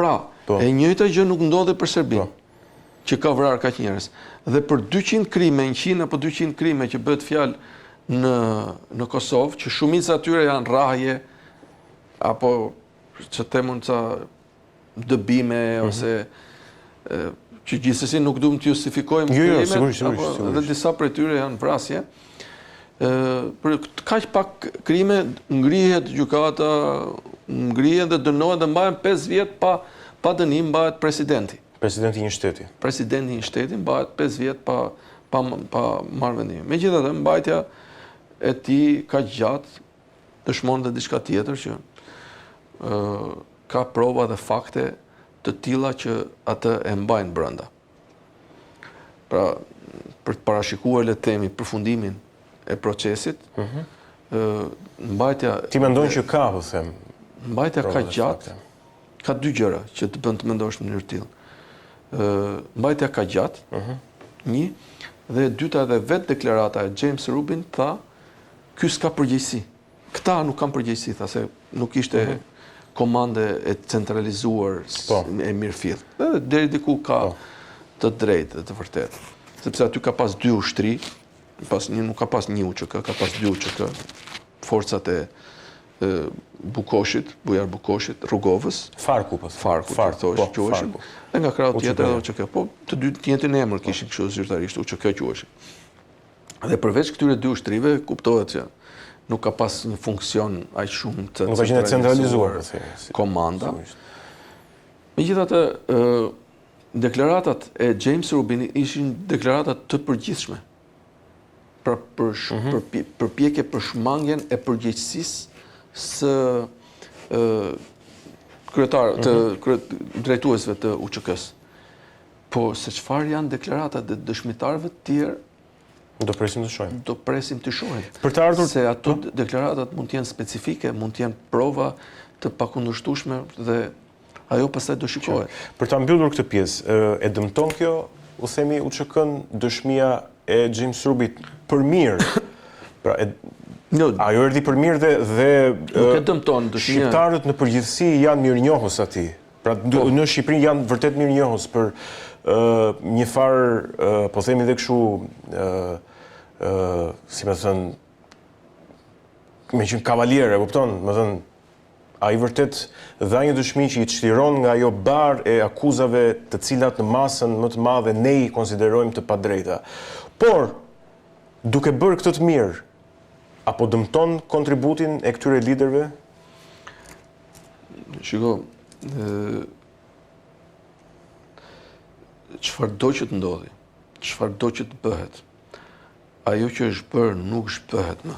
Pra, e njëjta gjë nuk ndodhe për Serbinë, që ka vrarë kaq njerëz. Dhe për 200 krime, 100 apo 200 krime që bëhet fjalë në Kosovë, që shumica atyre janë rrahje apo që themun ca dëbime ose që gjithsesi nuk duam të justifikojmë krimet, dhe disa prej tyre janë vrasje. Për kaq pak krime ngrihet gjykata, ngrihen dhe dënohen dhe mbahen 5 vjet pa dënim, mbahet presidenti. Presidenti i një shteti. Presidenti i një shteti mbahet 5 vjet pa marrëvendim. Megjithatë, mbajtja e tij kaq gjatë dëshmon dhe diçka tjetër që ka prova dhe fakte të tilla që atë e mbajnë brenda. Pra, për të parashikuar le të themi përfundimin e procesit, mbajtja... Ti mendon që ka, po them. Mbajtja ka gjatë, ka 2 gjëra që të bën të mendosh në mënyrë tillë. Mbajtja ka gjatë, një, dhe e dyta edhe vetë deklarata e James Rubin tha, ky s'ka përgjegjësi. Këta nuk kanë përgjegjësi, tha se nuk ishte komande e centralizuar e mirëfill. Edhe deri diku ka të drejtë dhe të vërtetë. Sepse aty ka pas 2 ushtri, nuk ka pas 1 UÇK, ka pas 2 UÇK, forcat e Bukoshit, Bujar Bukoshit, Rrugovës, Farku, quheshin, dhe nga krau tjetër edhe UÇK. Po të dy të njëjtin emër kishin kështu zyrtarisht, UÇK quheshin. Dhe përveç këtyre 2 ushtrive, kuptohet që nuk ka pas një funksion aq shumë të centralizuar komanda. Megjithatë, deklaratat e James Rubinit ishin deklarata të përgjithshme. Pra përpjekje për shmangjen e përgjegjësisë së drejtuesve të UÇK-s. Po se çfarë janë deklaratat e dëshmitarëve të tjerë, do presim të shohim. Do presim të shohim. Për të ardhur se ato deklaratat mund të jenë specifike, mund të jenë prova të pakundërshtueshme dhe ajo pastaj do shikohet. Për ta mbyllur këtë pjesë, e dëmton kjo, u themi UÇK-n, dëshmia e James Rubit për mirë. Pra, ajo erdhi për mirë dhe nuk e dëmton dëshmia. Shqiptarët në përgjithësi janë mirënjohës atij. Pra, në Shqipëri janë vërtet mirënjohës për një farë, po themi dhe kështu, si me thënë, me qenë kavalierë, e kupton, me thënë, ai vërtet dha një dëshmi që i çliron nga ajo barë e akuzave të cilat në masën më të madhe ne i konsiderojmë të padrejta. Por, duke bërë këtë të mirë, apo dëmton kontributin e këtyre liderëve? Shiko, çfarëdo që të ndodhi, çfarëdo që të bëhet, ajo që është bërë nuk zhbëhet më.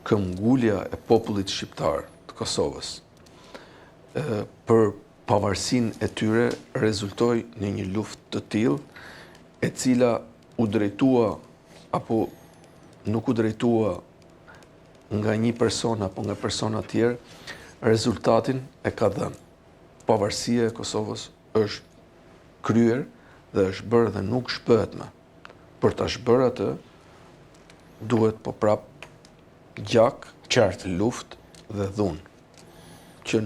Këmbgulja e popullit shqiptar të Kosovës për pavarësinë e tyre rezultoi në një luftë të tillë e cila u drejtua apo nuk u drejtua nga një person apo nga persona tjerë, rezultatin e ka dhënë. Pavarësia e Kosovës është kryer dhe është bërë dhe nuk shpëhet më. Për ta shbërë atë, duhet po prap gjak, qartë, luftë dhe dhunë. Që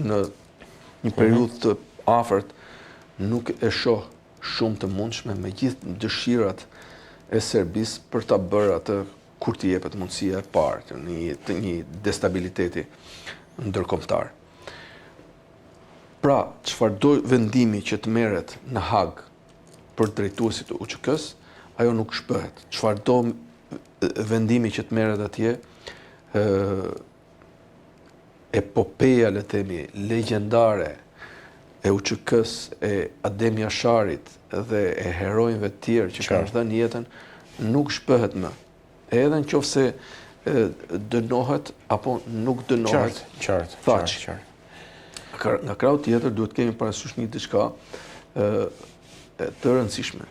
në një periudhë të afërt nuk e shoh shumë të mundshme me gjithë dëshirat e Serbisë për ta bërë atë kur t'i jepet mundësia e parë të një destabiliteti ndërkombëtar. Pra, çfarëdo vendimi që të merret në Hag për drejtuesit e UÇK-s, ajo nuk shpëhet. Çfarëdo vendimi që të merret atje, epopeja, le të themi, legjendare e UÇK-s, e Adem Jasharit dhe e herojëve të tjerë që kanë dhënë jetën, nuk shpëhet më. Edhe nëse dënohet apo nuk dënohet. Qartë. Nga krau tjetër duhet kemi parasysh një diçka të rëndësishme.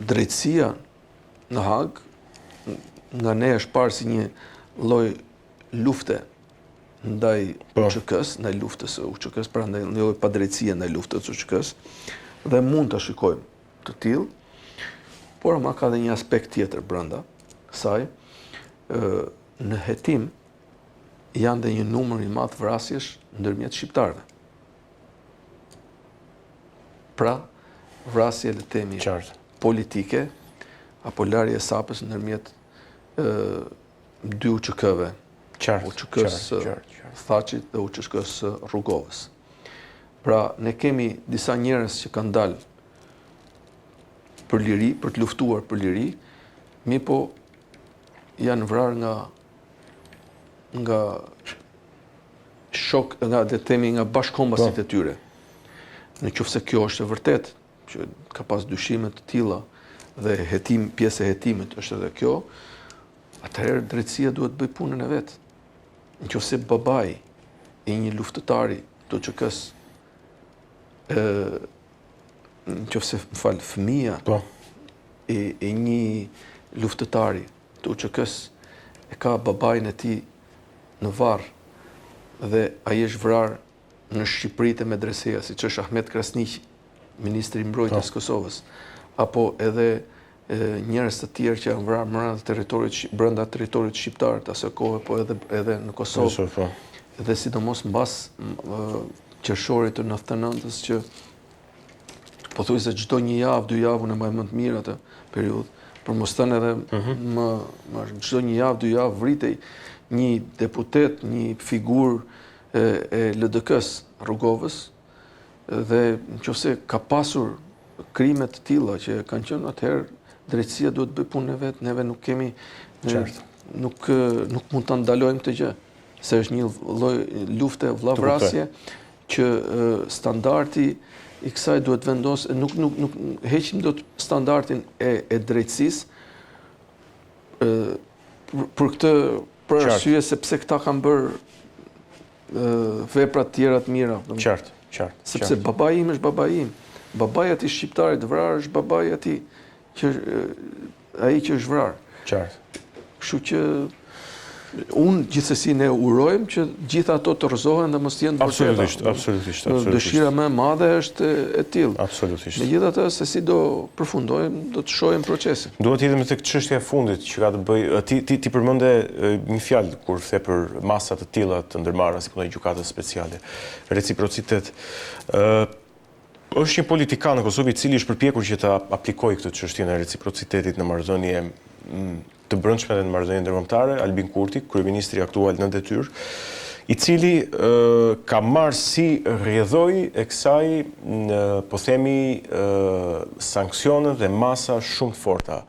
Drejtësia në Hag nga ne është parë si një lloj lufte ndaj UÇK-s, ndaj luftës së UÇK-s, pra ndaj një lloj padrejtësie ndaj luftës së UÇK-s, dhe mund ta shikojmë të tillë, por ama ka dhe një aspekt tjetër brenda saj. Në hetim janë dhe një numër i madh vrasjesh ndërmjet shqiptarëve. Pra, vrasje le themi politike apo larje e sapës ndërmjet dy UÇK-ve. UÇK-s Thachit dhe UÇK-s Rrugovës. Pra, ne kemi disa njerëz që kanë dalë për liri, për të luftuar për liri, mi po janë vrarë nga shok, nga le themi nga bashkëkombasit e tyre. Në qoftë se kjo është e vërtet, që ka pas dyshime të tilla dhe pjesë e hetimit është edhe kjo, atëherë drejtësia duhet bëj punën e vet. Në qoftë se babai i një luftëtari të UÇK-s, në qoftë se fëmia e një luftëtari të UÇK-s e ka babain e tij në varr dhe ai është vrarë në Shqipëri te medreseja, siç është Ahmet Krasniqi, ministri i mbrojtjes Kosovës, apo edhe njerëz të tjerë që janë vrarë brenda territorit shqiptar të asaj kohe, po edhe në Kosovë. Dhe sidomos mbas qershorit të 99-s që pothuajse çdo një javë, 2 javë, unë mbaj më të mirë atë periudhë, për mos thënë edhe çdo një javë, 2 javë vritej një deputet, një figurë e LDK-s Rrugovës, dhe nëse ka pasur krime të tilla që kanë qenë, atëherë drejtësia duhet bëj punën e vet, neve nuk kemi nuk mund ta ndalojmë këtë gjë, se është një lloj lufte vllavrasje që standardi i kësaj duhet vendosë, nuk heqim dot standardin e drejtësisë për arsye sepse këta kanë bërë vepra të tjera të mira. Qartë. Sepse babai im është babai im. Babai atij shqiptarit vrarë është babai atij ai që është vrarë. Qartë. Kështu që unë gjithsesi ne urojmë që gjitha ato të rrëzohen dhe mos jenë të vërteta. Absolutisht. Dëshira më e madhe është e tillë. Absolutisht. Megjithatë, se si do përfundojmë, do të shohim procesin. Duhet të jetë tek çështja e fundit që ka të bëjë, ti përmende një fjalë kur the për masa të tilla të ndërmarra si punoj gjykatës speciale. Reciprocitet. Është një politikan në Kosovë i cili është përpjekur që ta aplikojë këtë çështje e reciprocitetit në marrëdhënie të brendshme dhe në marrëdhënie ndërkombëtare, Albin Kurti, kryeministri aktual në detyrë, i cili ka marrë si rrjedhoj e kësaj, po themi, sanksione dhe masa shumë të forta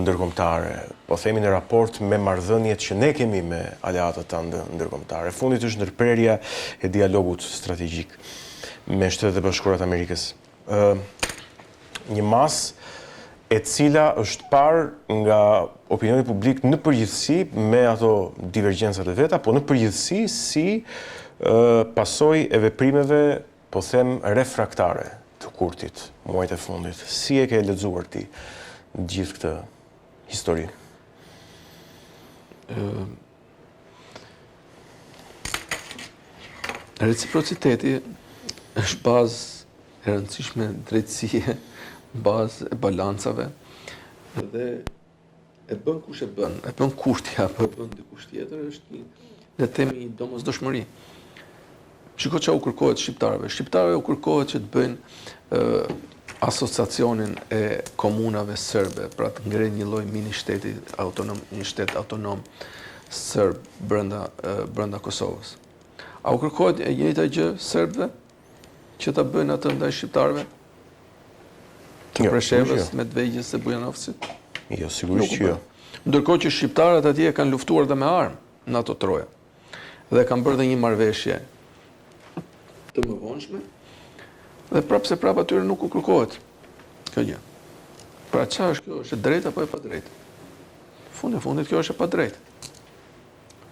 ndërkombëtare, po themi në raport me marrëdhëniet që ne kemi me aleatët tanë ndërkombëtare. Fundit është ndërprerja e dialogut strategjik me Shtetet e Bashkuara të Amerikës. Një masë e cila është parë nga opinioni publik në përgjithësi me ato divergjencat e veta, po në përgjithësi si pasojë e veprimeve, po them, refraktare të Kurtit muajt e fundit. Si e ke lexuar ti gjithë këtë histori? Reciprociteti është bazë e rëndësishme drejtësie, bazë e balancave, dhe e bën kush e bën Kurti apo e bën dikush tjetër, është le të themi domosdoshmëri. Shiko çau kërkohet shqiptarëve. Shqiptarëve u kërkohet që të bëjnë asociacionin e komunave serbe, pra të ngrenë një lloj mini shteti autonom, një shtet autonom serb brenda Kosovës. A u kërkohet e njëjta gjë serbëve që ta bëjnë atë ndaj shqiptarëve? Të Preshevës, Medvegjës dhe Bujanovcit? Jo, sigurisht që jo. Ndërkohë që shqiptarët atje kanë luftuar dhe me armë në ato troja. Dhe kanë bërë dhe një marrëveshje të mëvonshme, dhe prapse prap atyre nuk u kërkohet kjo gjë. Pra çfarë është kjo? Është e drejtë apo e padrejtë? Fundit kjo është e padrejtë.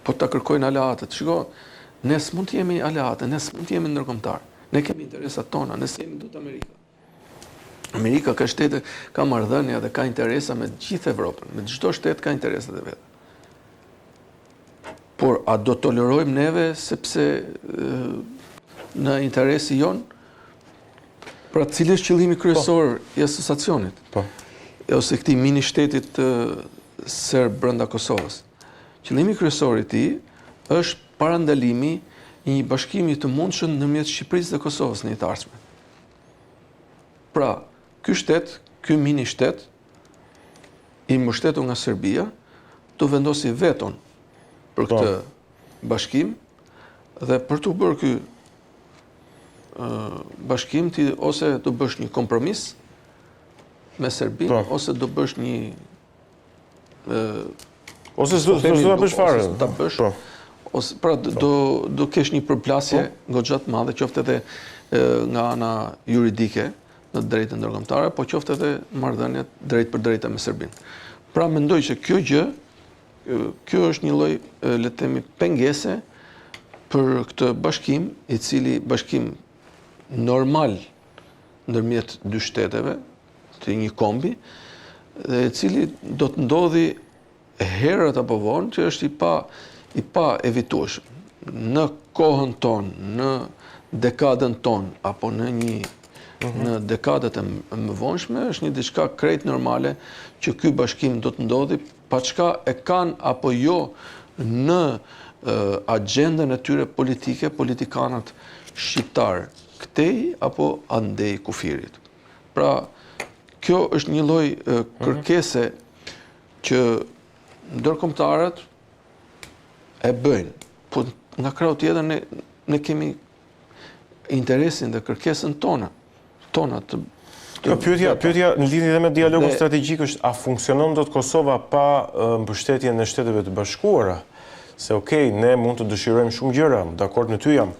Po ta kërkojnë aleatët. Shiko, ne s'mund të jemi aleatë, ne s'mund të jemi ndërkombëtar. Ne kemi interesat tona, ne s'jemi dot Amerika. Amerika ka shtete, ka marrëdhënie dhe ka interesa me gjithë Evropën, me çdo shtet ka interesat e vet. Por a do tolerojmë neve sepse në interesi jon? Pra cili është qëllimi kryesor i asociacionit? Ose këtij mini shtetit serb brenda Kosovës? Qëllimi kryesor i tij është parandalimi i një bashkimi të mundshëm ndërmjet Shqipërisë dhe Kosovës në të ardhmen. Pra, ky mini shtet i mbështetur nga Serbia do vendosi veton për këtë bashkim dhe për të bërë ky bashkim ti ose do bësh një kompromis me Serbinë ose do bësh një ose s'do ta bësh fare. Ta bësh. Ose pra do kesh një përplasje goxha të madhe, qoftë edhe nga ana juridike në drejtën ndërkombëtare, po qoftë edhe marrëdhëniet drejt për drejta me Serbinë. Pra mendoj që kjo është një lloj le të themi pengese për këtë bashkim, i cili bashkim normal ndërmjet dy shteteve, të një kombi, dhe i cili do të ndodhi herët apo vonë, që është i pa evitueshëm. Në kohën tonë, në dekadën tonë, apo në dekadat e mëvonshme, është një diçka krejt normale që ky bashkim do të ndodhi, pa çka e kanë apo jo në agjendën e tyre politike, politikanët shqiptar këtej apo andej kufirit. Pra, kjo është një lloj kërkese që ndërkombëtarët e bëjnë, po nga krau tjetër ne kemi interesin dhe kërkesën tona të pyetja në lidhje dhe me dialogun strategjik është a funksionon dot Kosova pa mbështetjen e Shteteve të Bashkuara? Se okej, ne mund të dëshirojmë shumë gjëra, dakord në ty jam,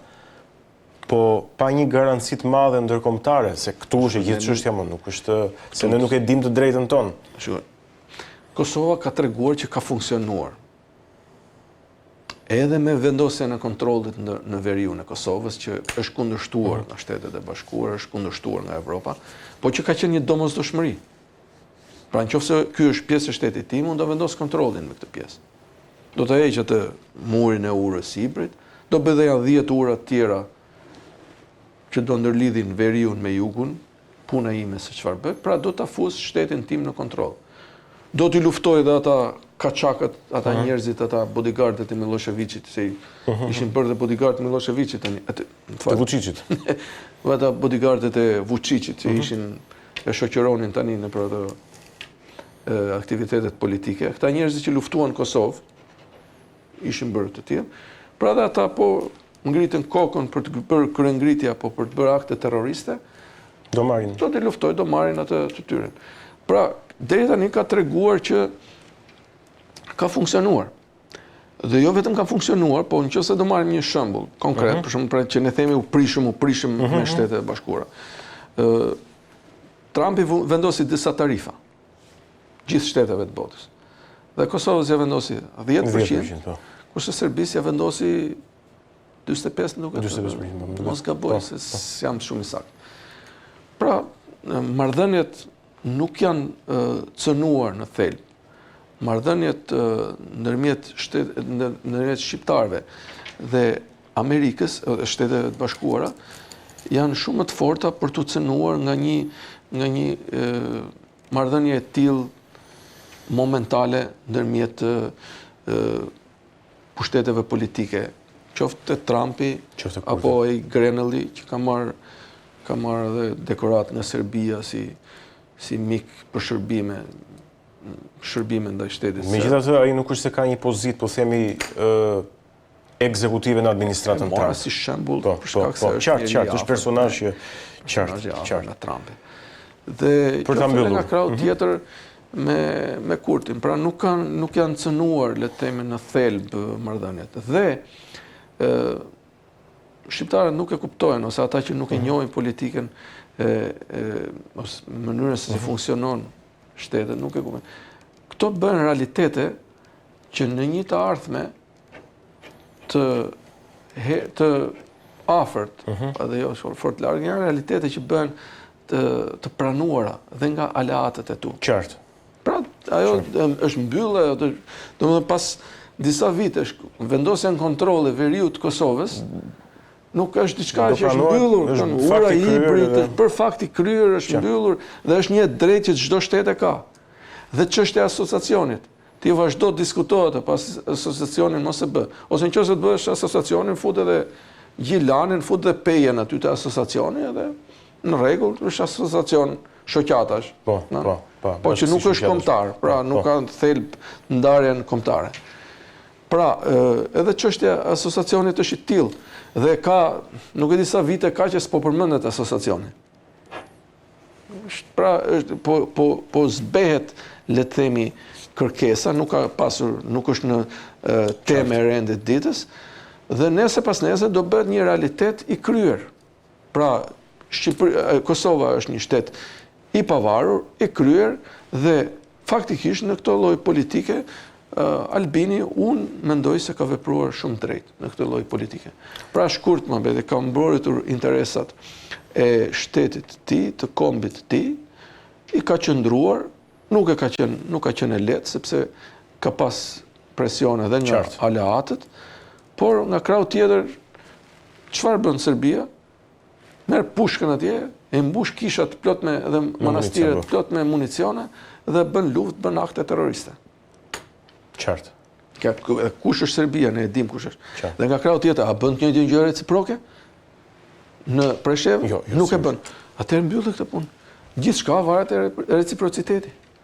po pa një garanci të madhe ndërkombëtare, se këtu është gjithë çështja më, nuk është se ne nuk e dim të drejtën tonë. Kosova ka treguar që ka funksionuar. Edhe me vendosjen e kontrollit në veriun e Kosovës, që është kundërshtuar nga Shtetet e Bashkuara, është kundërshtuar nga Evropa, po që ka qenë një domosdoshmëri. Pra nëse ky është pjesë e shtetit tim, unë do vendos kontrollin me këtë pjesë. Do të heq atë murin e urës Siprit, do bëj 10 ura të tjera që do ndërlidhin veriun me jugun, puna ime se çfarë bëj, pra do ta fus shtetin tim në kontroll. Do t'i luftoj edhe ata kaçakët, ata njerëzit, ata bodyguardët e Miloševićit, se ishin bërë dhe bodyguardët e Miloševićit tani, të Vučićit. Ata bodyguardët e Vučićit që ishin e shoqëronin tani në për ato aktivitetet politike. Këta njerëzit që luftuan Kosovë ishin bërë të tillë. Pra dhe ata po ngritën kokën për të bërë kryengritje apo për të bërë akte terroriste, do marrin. Do të luftojnë, do marrin atë të tyre. Pra, deri tani ka treguar që ka funksionuar. Dhe jo vetëm ka funksionuar, po nëse do marrim një shembull konkret, për shembull, pra që ne themi u prishëm me Shtetet e Bashkuara. Trumpi vendosi disa tarifa gjithë shteteve të botës. Dhe Kosovës ja vendosi 10%, kurse Serbisë ja vendosi 45%, nuk e di. Mos gaboj se jam shumë i saktë. Pra, marrëdhëniet nuk janë cënuar në thelb. Marrëdhëniet ndërmjet shqiptarëve dhe Amerikës, Shteteve të Bashkuara, janë shumë më të forta për të cënuar nga një marrëdhënie e tillë momentale ndërmjet pushteteve politike, qoftë Trumpi apo ai Grenelli që ka marrë edhe dekorat nga Serbia si mik për shërbime ndaj shtetit. Megjithatë, ai nuk është se ka një pozitë, po themi ekzekutive në administratën Trump. Marrë si shembull për shkak se është qartë, është personazh që qartë nga Trumpi. Dhe qoftë nga krau tjetër me Kurtin, pra nuk janë cënuar, le të themi, në thelb marrëdhëniet. Dhe shqiptarët nuk e kuptojnë, ose ata që nuk e njohin politikën ose mënyrën se si funksionon shtetet, nuk e kuptojnë. Këto bën realitete që në një të ardhme të afërt, edhe jo fort larg, janë realitete që bën të pranuara dhe nga aleatët e tu. Qartë. Pra, ajo është mbyllë, domethënë pas disa vitesh, vendosja në kontroll e veriut të Kosovës, nuk është diçka që është mbyllur, ura hibrid, për fakti kryer është mbyllur dhe është një drejtë që çdo shtet e ka. Dhe çështja e asociacionit. ti vazhdo të diskutohet pas asociacionin mos e bë. Ose nëse të bësh asociacionin, fut edhe Gjilanin, fut edhe Pejen aty te asociacioni edhe në rregull, është asociacion shoqatash. Po, që nuk është kombëtar, pra nuk ka thelb ndarjen kombëtare. Pra, edhe çështja e asociacionit është e tillë dhe ka, nuk e di sa vite ka që s'po përmendet asociacioni. Pra, po zbehet, le të themi, kërkesa, nuk ka pasur, nuk është në temë e rëndë të ditës, dhe nese pas nese do bëhet një realitet i kryer. Pra, Kosova është një shtet i pavarur, i kryer, dhe faktikisht në këtë lloj politike, Albini, unë mendoj se ka vepruar shumë drejt në këtë lloj politike. Pra, shkurt më dhe ka mbrojtur interesat e shtetit ti, të kombit ti, i ka qëndruar, nuk ka qenë lehtë, sepse ka pas presion edhe nga aleatët, por nga krau tjetër, çfarë bën Serbia? Merr pushkën atje, e mbush kishat plot me dhe manastiret plot me municione dhe bën luftë, bën akte terroriste. Qartë. Kush është Serbia, ne e dim kush është. Dhe nga krau tjetër, a bën një gjë reciproke? Në Preshevë? Nuk e bën. Atëherë mbyllë këtë punë. Gjithçka varet e reciprociteti.